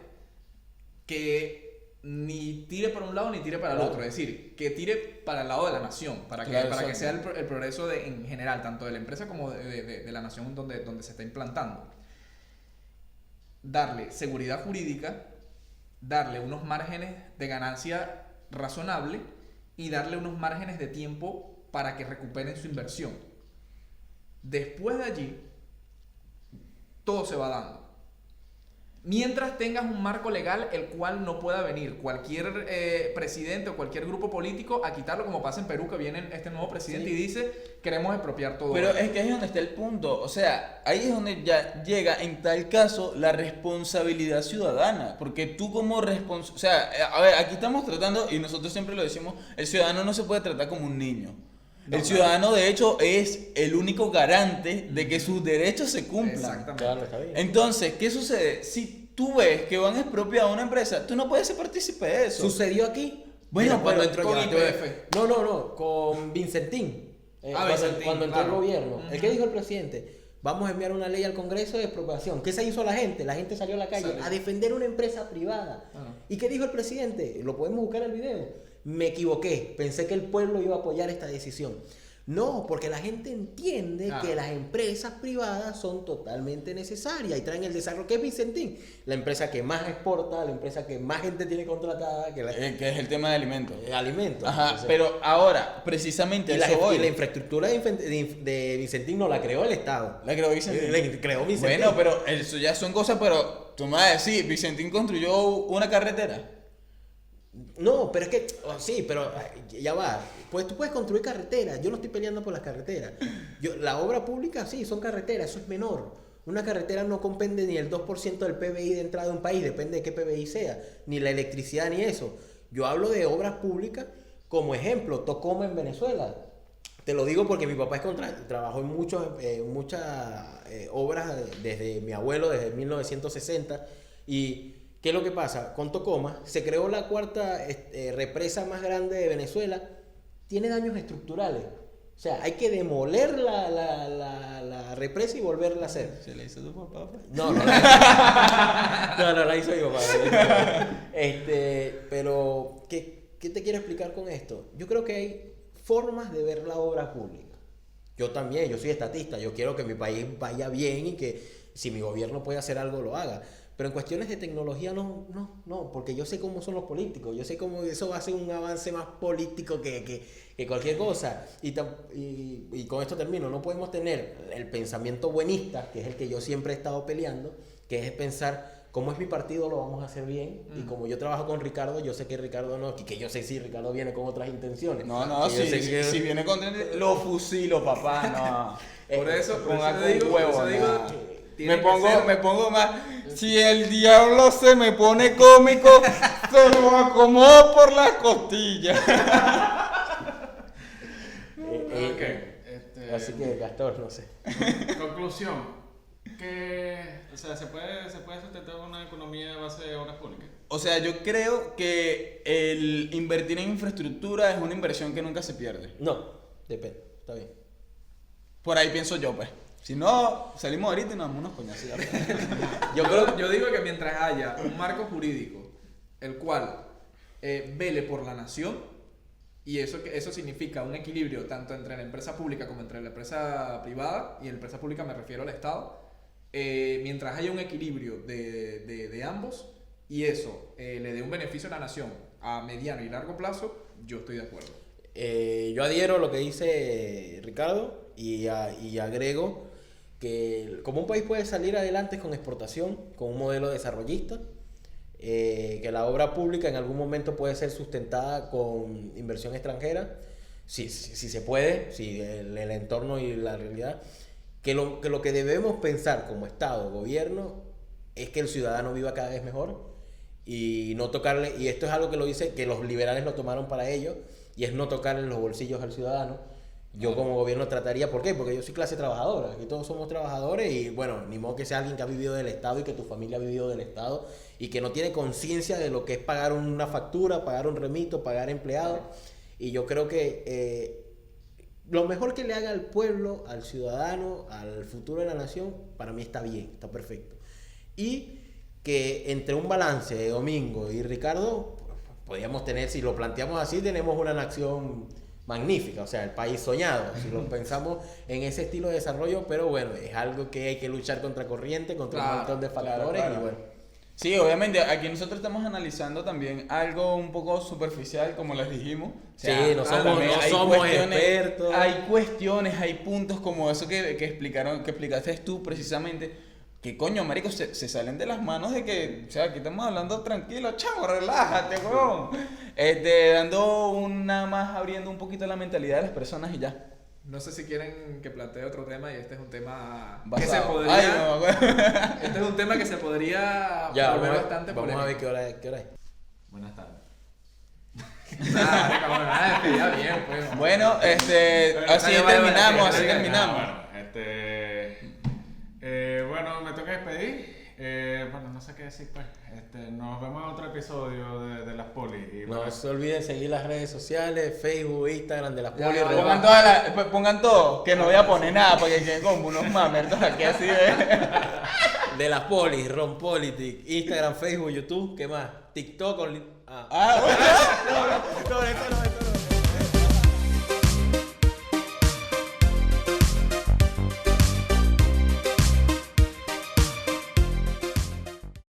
S3: que ni tire para un lado ni tire para el otro. Es decir, que tire para el lado de la nación, para que sea el progreso en general, tanto de la empresa como de la nación donde se está implantando. Darle seguridad jurídica, darle unos márgenes de ganancia razonable y darle unos márgenes de tiempo para que recuperen su inversión. Después de allí, todo se va dando. Mientras tengas un marco legal el cual no pueda venir cualquier presidente o cualquier grupo político a quitarlo, como pasa en Perú, que viene este nuevo presidente y dice, queremos expropiar todo.
S1: Pero es que ahí es donde está el punto. O sea, ahí es donde ya llega, en tal caso, la responsabilidad ciudadana. Porque tú como responsable... O sea, a ver, aquí estamos tratando, y nosotros siempre lo decimos, el ciudadano no se puede tratar como un niño. El ciudadano, de hecho, es el único garante de que sus derechos se cumplan.
S3: Exactamente.
S2: Claro, está bien.
S1: Entonces, ¿qué sucede? Si tú ves que van a expropiar a una empresa, tú no puedes ser partícipe de eso.
S2: ¿Sucedió aquí?
S1: Bueno,
S2: Mira, cuando
S1: pero
S2: entró
S3: con
S2: ya,
S3: YPF.
S2: No, con Vincentín.
S3: Vincentín,
S2: cuando entró
S3: claro.
S2: el gobierno. ¿El que dijo el presidente? Vamos a enviar una ley al Congreso de expropiación. ¿Qué se hizo la gente? La gente salió a la calle a defender una empresa privada. ¿Y qué dijo el presidente? Lo podemos buscar en el video. Me equivoqué. Pensé que el pueblo iba a apoyar esta decisión. No, porque la gente entiende que las empresas privadas son totalmente necesarias y traen el desarrollo. ¿Qué es Vicentín? La empresa que más exporta, la empresa que más gente tiene contratada, que
S1: que es el tema de alimentos.
S2: alimentos.
S1: Ajá,
S2: Entonces,
S1: pero ahora, precisamente
S2: y
S1: a eso voy.
S2: la infraestructura de Vicentín no la creó el Estado.
S1: La creó Vicentín.
S2: La creó Vicentín.
S1: Bueno, pero eso ya son cosas, pero tú me vas a decir, Vicentín construyó una carretera.
S2: No, pero es que, sí, pero ya va. Pues tú puedes construir carreteras. Yo no estoy peleando por las carreteras. La obra pública, sí, son carreteras, eso es menor. Una carretera no compende ni el 2% del PBI de entrada de un país, depende de qué PBI sea, ni la electricidad ni eso. Yo hablo de obras públicas como ejemplo, Tocoma en Venezuela. Te lo digo porque mi papá trabajó en muchas obras desde mi abuelo, desde 1960. Y ¿qué es lo que pasa? Con Tocoma se creó la cuarta represa más grande de Venezuela. Tiene daños estructurales. O sea, hay que demoler la represa y volverla a hacer.
S1: ¿Se le hizo tu papá?
S2: No, no la hizo mi papá. Pero, ¿qué te quiero explicar con esto? Yo creo que hay formas de ver la obra pública. Yo también, yo soy estatista, yo quiero que mi país vaya bien y que si mi gobierno puede hacer algo, lo haga. Pero en cuestiones de tecnología no, porque yo sé cómo son los políticos, yo sé cómo eso va a ser un avance más político que cualquier cosa. Y con esto termino, no podemos tener el pensamiento buenista, que es el que yo siempre he estado peleando, que es pensar, como es mi partido, lo vamos a hacer bien, y como yo trabajo con Ricardo, yo sé que Ricardo no, y que yo sé si Ricardo viene con otras intenciones.
S1: No, si viene con lo fusilo, papá, no.
S3: Por eso
S1: te
S3: digo,
S1: me pongo más. Si el diablo se me pone cómico, se lo acomodo por las costillas.
S2: Así que, Castor, no sé.
S4: Conclusión. O sea, ¿se puede sustentar una economía a base de obras públicas?
S1: O sea, yo creo que el invertir en infraestructura es una inversión que nunca se pierde.
S2: No, depende, está bien.
S1: Por ahí pienso yo, pues. Si no, salimos ahorita y nos damos unos coñazos.
S3: Yo digo que mientras haya un marco jurídico el cual vele por la nación, y eso significa un equilibrio tanto entre la empresa pública como entre la empresa privada, y en la empresa pública me refiero al Estado, mientras haya un equilibrio de ambos y eso le dé un beneficio a la nación a mediano y largo plazo, yo estoy de acuerdo.
S2: Yo adhiero a lo que dice Ricardo y agrego que como un país puede salir adelante con exportación, con un modelo desarrollista, que la obra pública en algún momento puede ser sustentada con inversión extranjera, si se puede, si el entorno y la realidad, que lo que debemos pensar como Estado, gobierno, es que el ciudadano viva cada vez mejor y no tocarle, y esto es algo que lo dice, que los liberales lo tomaron para ello, y es no tocarle los bolsillos al ciudadano. Yo como gobierno trataría, ¿por qué? Porque yo soy clase trabajadora, aquí todos somos trabajadores y bueno, ni modo que sea alguien que ha vivido del Estado y que tu familia ha vivido del Estado y que no tiene conciencia de lo que es pagar una factura, pagar un remito, pagar empleados. Y yo creo que lo mejor que le haga al pueblo, al ciudadano, al futuro de la nación, para mí está bien, está perfecto. Y que entre un balance de Domingo y Ricardo, podríamos tener, si lo planteamos así, tenemos una nación magnífica, o sea, el país soñado, si lo pensamos en ese estilo de desarrollo, pero bueno, es algo que hay que luchar contra corriente, contra un montón de factores,
S1: claro.
S2: Y bueno.
S1: Sí, obviamente, aquí nosotros estamos analizando también algo un poco superficial, como les dijimos. O sea,
S2: sí, no somos expertos.
S1: Hay cuestiones, hay puntos como eso que explicaste tú precisamente, que coño, marico, se salen de las manos de que, o sea, aquí estamos hablando tranquilo, chavo, relájate, weón. Nada más abriendo un poquito la mentalidad de las personas y ya.
S3: No sé si quieren que plantee otro tema, y este es un tema
S1: basado.
S3: que se podría...
S1: Ay, no,
S3: este es un tema que se podría
S2: ya,
S3: volver bastante
S2: vamos
S3: polémico.
S2: a ver qué hora es.
S4: Buenas tardes.
S3: Ya bien, pues.
S1: Bueno, así terminamos.
S4: Bueno, me toca despedir. Bueno, no sé qué decir, pues. Nos vemos en otro episodio de Las Polis. Y
S2: No
S4: bueno,
S2: se olviden seguir las redes sociales, Facebook, Instagram de Las
S3: Ya,
S2: Polis.
S1: Pongan todo, que no voy a poner nada, porque queden como unos mamertos aquí así
S2: de Las Polis, Ron Politic, Instagram, Facebook, YouTube, ¿qué más? TikTok,
S1: bueno.
S2: no, eso no.